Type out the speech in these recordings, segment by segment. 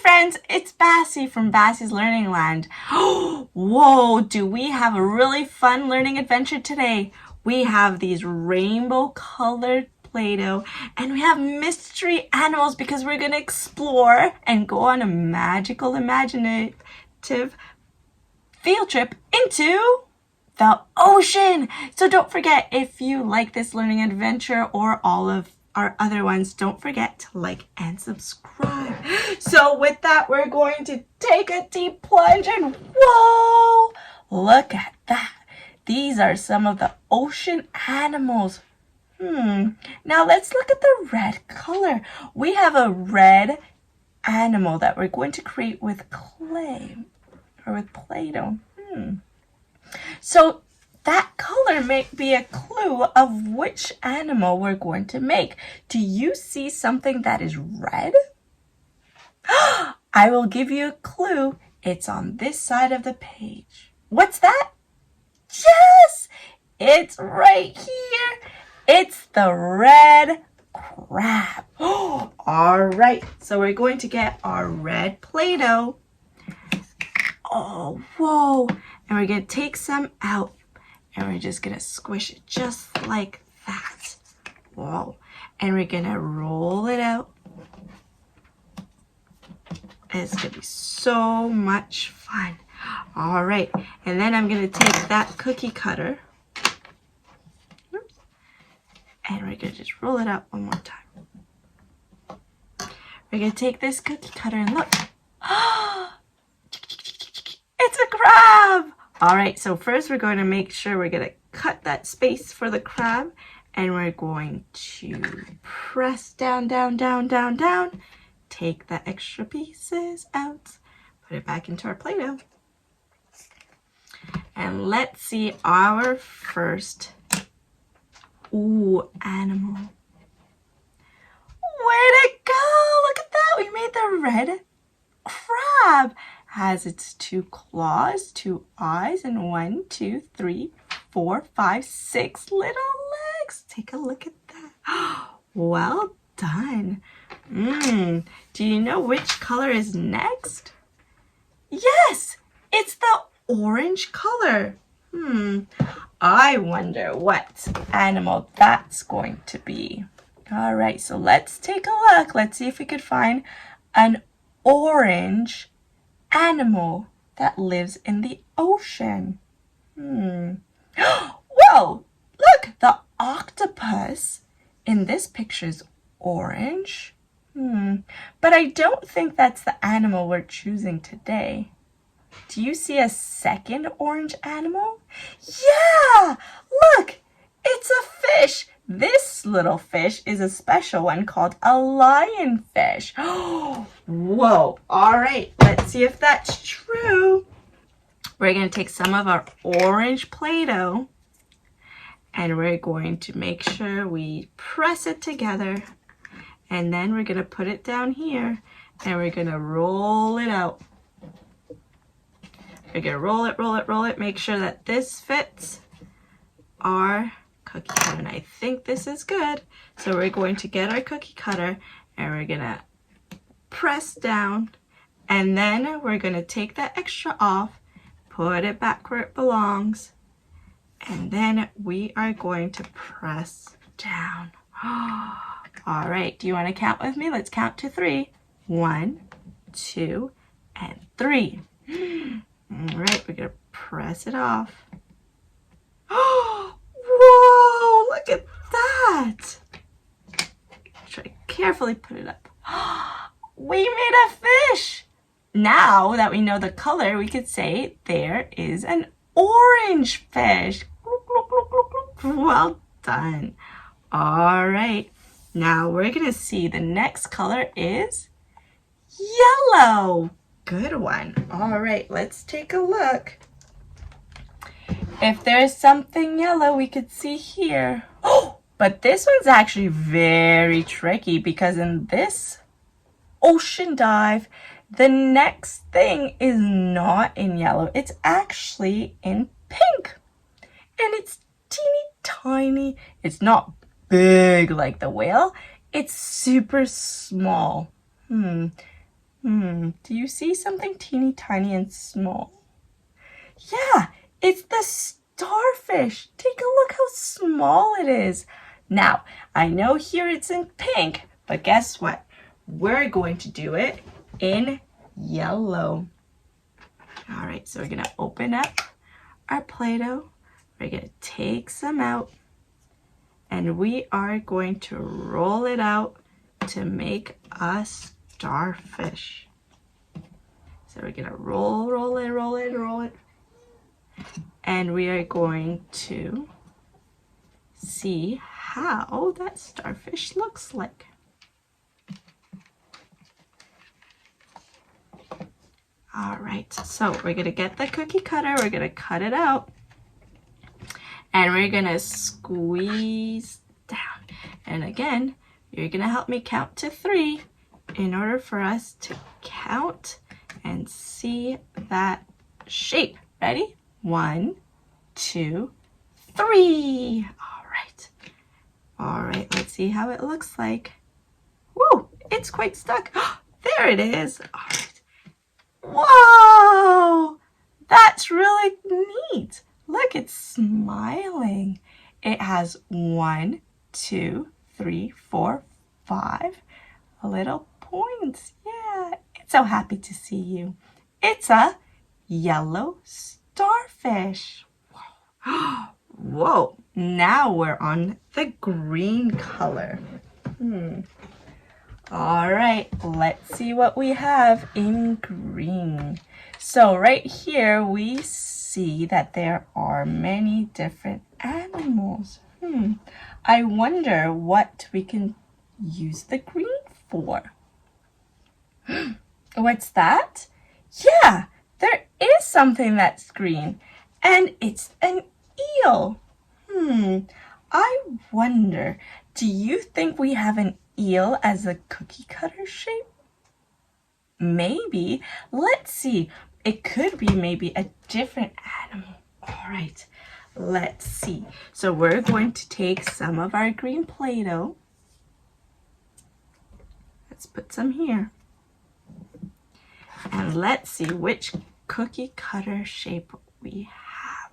friends, it's Baci from Baci's Learning Land. Whoa, do we have a really fun learning adventure today? We have these rainbow colored Play-Doh and we have mystery animals because we're going to explore and go on a magical imaginative field trip into the ocean. So don't forget, if you like this learning adventure or all of our other ones, don't forget to like and subscribe. So with that, we're going to take a deep plunge and whoa, look at that. These are some of the ocean animals. Now let's look at the red color. We have a red animal that we're going to create with clay or with Play-Doh. So that color may be a clue of which animal we're going to make. Do you see something that is red? I will give you a clue. It's on this side of the page. What's that? Yes! It's right here. It's the red crab. All right, so we're going to get our red Play-Doh. Oh, whoa. And we're going to take some out. And we're just going to squish it just like that. Whoa. And we're going to roll it out. And it's going to be so much fun. All right. And then I'm going to take that cookie cutter. And we're going to just roll it out one more time. We're going to take this cookie cutter and look. It's a crab. All right, so first we're going to make sure we're going to cut that space for the crab, and we're going to press down, down, down, down, down. Take the extra pieces out, put it back into our Play-Doh. And let's see our first animal. Way to go! Look at that, we made the red crab. Has its 2 claws, 2 eyes, and 1, 2, 3, 4, 5, 6 little legs. Take a look at that. Well done. Do you know which color is next? Yes, it's the orange color. I wonder what animal that's going to be. All right, so let's take a look. Let's see if we could find an orange animal that lives in the ocean. Whoa, look, the octopus in this picture is orange. But I don't think that's the animal we're choosing today. Do you see a second orange animal? Yeah, look, it's a fish. This little fish is a special one called a lionfish. Whoa. All right. Let's see if that's true. We're going to take some of our orange Play-Doh and we're going to make sure we press it together. And then we're going to put it down here and we're going to roll it out. We're going to roll it, roll it, roll it. Make sure that this fits our cookie cutter, and I think this is good. So we're going to get our cookie cutter and we're gonna press down, and then we're gonna take that extra off, put it back where it belongs, and then we are going to press down. All right, do you want to count with me? Let's count to 3. 1, 2, and 3. All right, we're gonna press it off. Whoa, look at that. Try to carefully put it up. We made a fish. Now that we know the color, we could say there is an orange fish. Well done. All right, now we're going to see the next color is yellow. Good one. All right, let's take a look. If there's something yellow, we could see here. But this one's actually very tricky because in this ocean dive, the next thing is not in yellow. It's actually in pink. And it's teeny tiny. It's not big like the whale. It's super small. Do you see something teeny tiny and small? Yeah, it's the starfish. Take a look how small it is. Now, I know here it's in pink, but guess what? We're going to do it in yellow. All right, so we're gonna open up our Play-Doh. We're gonna take some out and we are going to roll it out to make a starfish. So we're gonna roll it. And we are going to see how that starfish looks like. All right, so we're gonna get the cookie cutter, we're gonna cut it out, and we're gonna squeeze down. And again, you're gonna help me count to 3 in order for us to count and see that shape. Ready? 1, 2, 3. All right, let's see how it looks like. Whoa, it's quite stuck. There it is. All right. Whoa, that's really neat. Look, it's smiling. It has 1, 2, 3, 4, 5 little points. Yeah, it's so happy to see you. It's a yellow starfish. Whoa, now we're on the green color. All right, let's see what we have in green. So right here we see that there are many different animals. I wonder what we can use the green for. What's that? Yeah, there is something that's green, and it's an eel. I wonder, do you think we have an eel as a cookie cutter shape? Maybe. Let's see. It could be maybe a different animal. All right, let's see. So we're going to take some of our green Play-Doh. Let's put some here. And let's see which cookie cutter shape we have.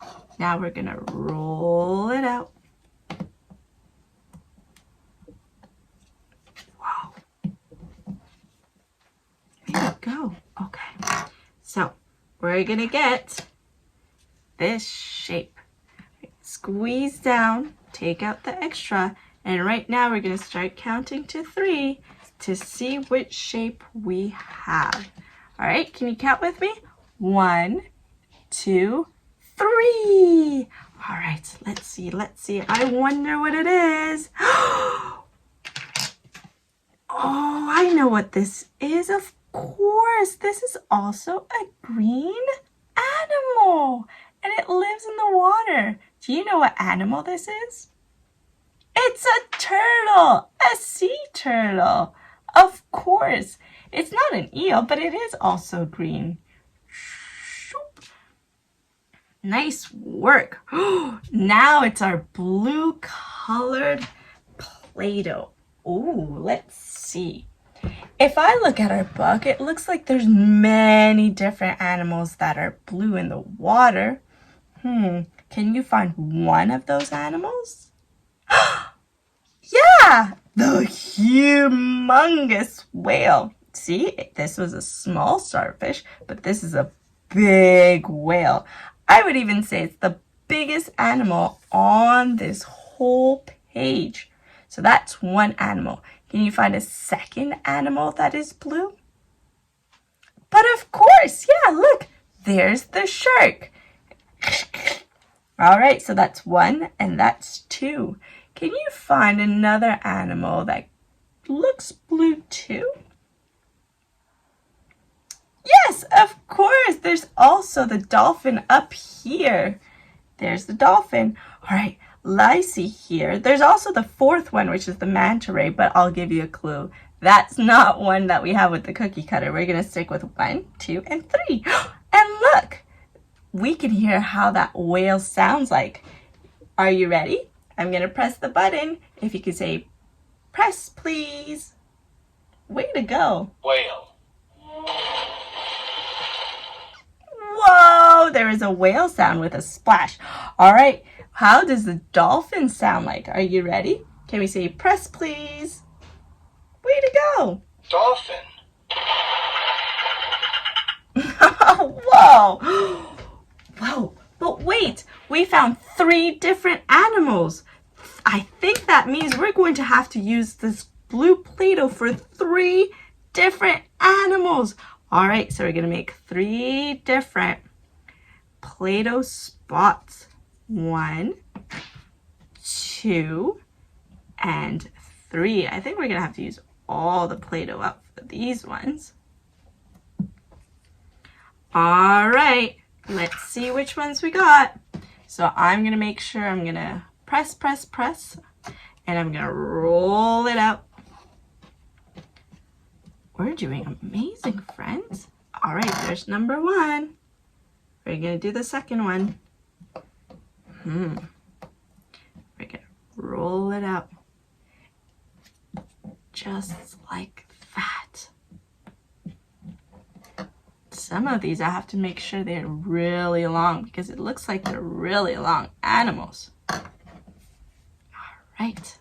All right. Now we're gonna roll it out. Wow. There we go. Okay. So we're gonna get this shape. Squeeze down, take out the extra, and right now we're gonna start counting to 3 to see which shape we have. All right, can you count with me? 1, 2, 3. All right, let's see. I wonder what it is. Oh, I know what this is. Of course, this is also a green animal, and it lives in the water. Do you know what animal this is? It's a turtle, a sea turtle. Of course, it's not an eel, but it is also green. Nice work. Now it's our blue colored Play-Doh. Ooh, let's see. If I look at our book, it looks like there's many different animals that are blue in the water. Can you find one of those animals? Yeah, the humongous whale. See, this was a small starfish, but this is a big whale. I would even say it's the biggest animal on this whole page. So that's one animal. Can you find a second animal that is blue? But of course, yeah, look, there's the shark. All right, so that's 1 and that's 2. Can you find another animal that looks blue too? Yes, of course. There's also the dolphin up here. There's the dolphin. All right, I see here. There's also the 4th one, which is the manta ray, but I'll give you a clue. That's not one that we have with the cookie cutter. We're going to stick with 1, 2, and 3. And look, we can hear how that whale sounds like. Are you ready? I'm going to press the button. If you could say, press, please. Way to go. Whale. Whoa, there is a whale sound with a splash. All right, how does the dolphin sound like? Are you ready? Can we say press, please? Way to go. Dolphin. Whoa. Whoa, but wait, we found 3 different animals. I think that means we're going to have to use this blue Play-Doh for 3 different animals. All right, so we're going to make 3 different Play-Doh spots. 1, 2, and 3. I think we're going to have to use all the Play-Doh up for these ones. All right, let's see which ones we got. So I'm going to make sure I'm going to press, press, press, and I'm going to roll it out. We're doing amazing, friends. All right, there's number 1. We're going to do the second one. We're going to roll it out. Just like that. Some of these I have to make sure they're really long because it looks like they're really long animals. All right.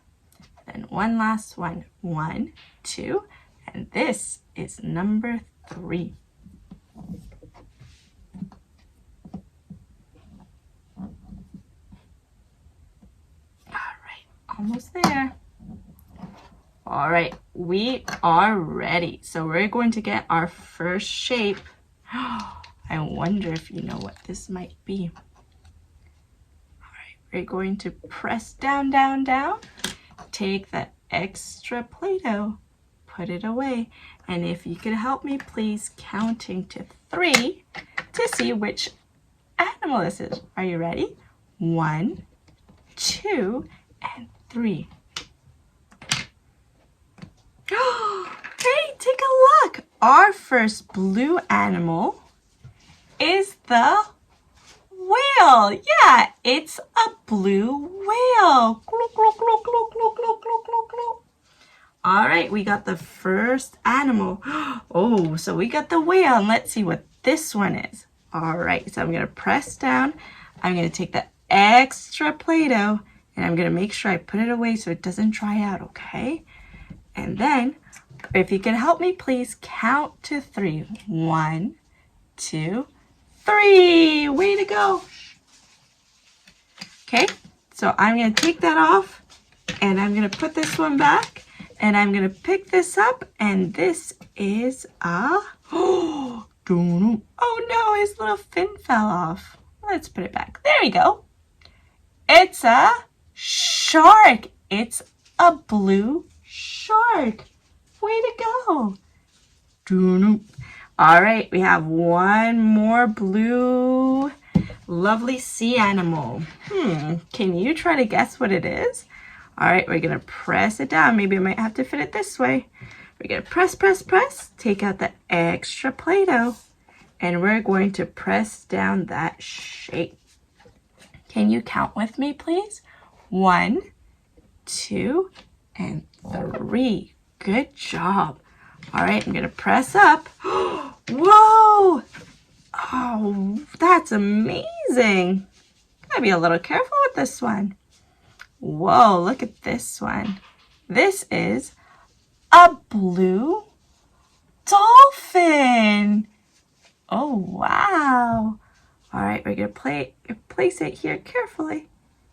Then one last one. 1, 2, and this is number 3. All right, almost there. All right, we are ready. So we're going to get our first shape. I wonder if you know what this might be. All right, we're going to press down, down, down. Take the extra Play-Doh, put it away. And if you could help me, please, counting to 3 to see which animal this is. Are you ready? 1, 2, and 3. Hey, take a look. Our first blue animal is the whale. Yeah, it's a blue whale. Glug, glug, glug, glug, glug, glug, glug, glug, glug. All right, we got the first animal. Oh, so we got the whale, and let's see what this one is. All right, so I'm going to press down. I'm going to take the extra Play-Doh, and I'm going to make sure I put it away so it doesn't dry out, okay? And then, if you can help me, please count to 3. 1, 2, 3. Way to go. Okay, so I'm going to take that off, and I'm going to put this one back, and I'm going to pick this up, and this is a... Oh no, his little fin fell off. Let's put it back. There you go. It's a shark. It's a blue shark. Way to go. All right, we have one more blue lovely sea animal. Can you try to guess what it is? All right, we're going to press it down. Maybe I might have to fit it this way. We're going to press, press, press. Take out the extra Play-Doh. And we're going to press down that shape. Can you count with me, please? 1, 2, and 3. Good job. All right, I'm going to press up. Whoa! Oh, that's amazing. Gotta be a little careful with this one. Whoa, look at this one. This is a blue dolphin. Oh, wow. All right, we're going to place it here carefully.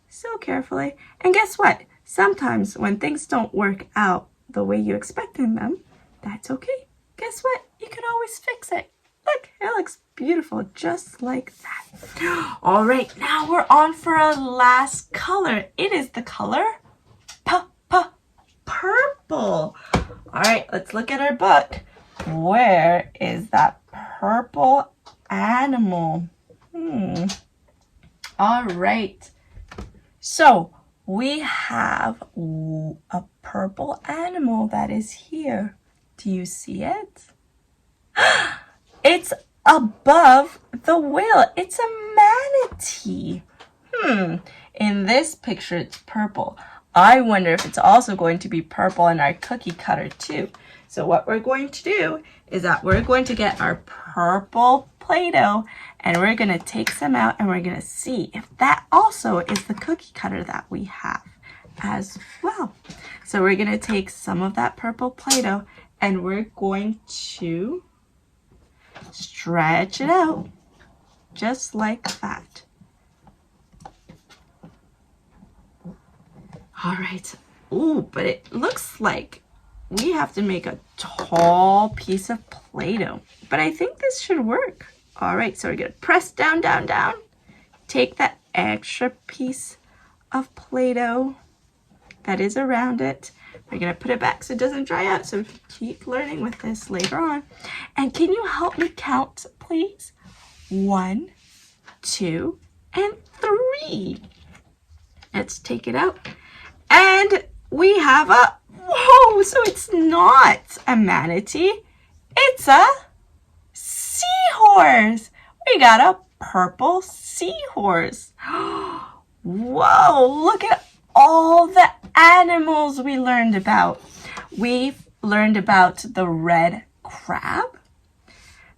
So carefully. And guess what? Sometimes when things don't work out the way you expected them, that's okay. Guess what? You can always fix it. Look, it looks beautiful just like that. All right, now we're on for our last color. It is the color purple. All right, let's look at our book. Where is that purple animal? All right. So we have a purple animal that is here. Do you see it? It's above the whale. It's a manatee. In this picture, it's purple. I wonder if it's also going to be purple in our cookie cutter too. So what we're going to do is that we're going to get our purple Play-Doh and we're going to take some out and we're going to see if that also is the cookie cutter that we have as well. So we're going to take some of that purple Play-Doh and we're going to stretch it out just like that. All right. Ooh, but it looks like we have to make a tall piece of Play-Doh. But I think this should work. All right, so we're going to press down, down, down. Take that extra piece of Play-Doh that is around it. We're going to put it back so it doesn't dry out, so we can keep learning with this later on. And can you help me count, please? 1, 2, and 3. Let's take it out. And we have a, whoa, so it's not a manatee. It's a seahorse. We got a purple seahorse. Whoa, look at all the animals we learned about. We've learned about the red crab,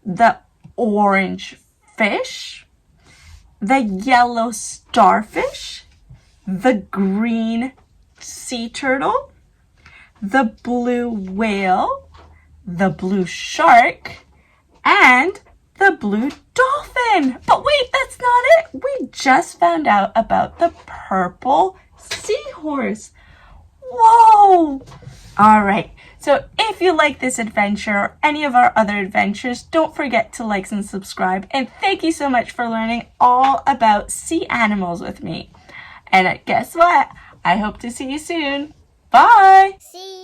the orange fish, the yellow starfish, the green sea turtle, the blue whale, the blue shark, and the blue dolphin. But wait, that's not it. We just found out about the purple seahorse. Whoa! All right. So if you like this adventure or any of our other adventures, don't forget to like and subscribe. And thank you so much for learning all about sea animals with me. And guess what? I hope to see you soon. Bye! See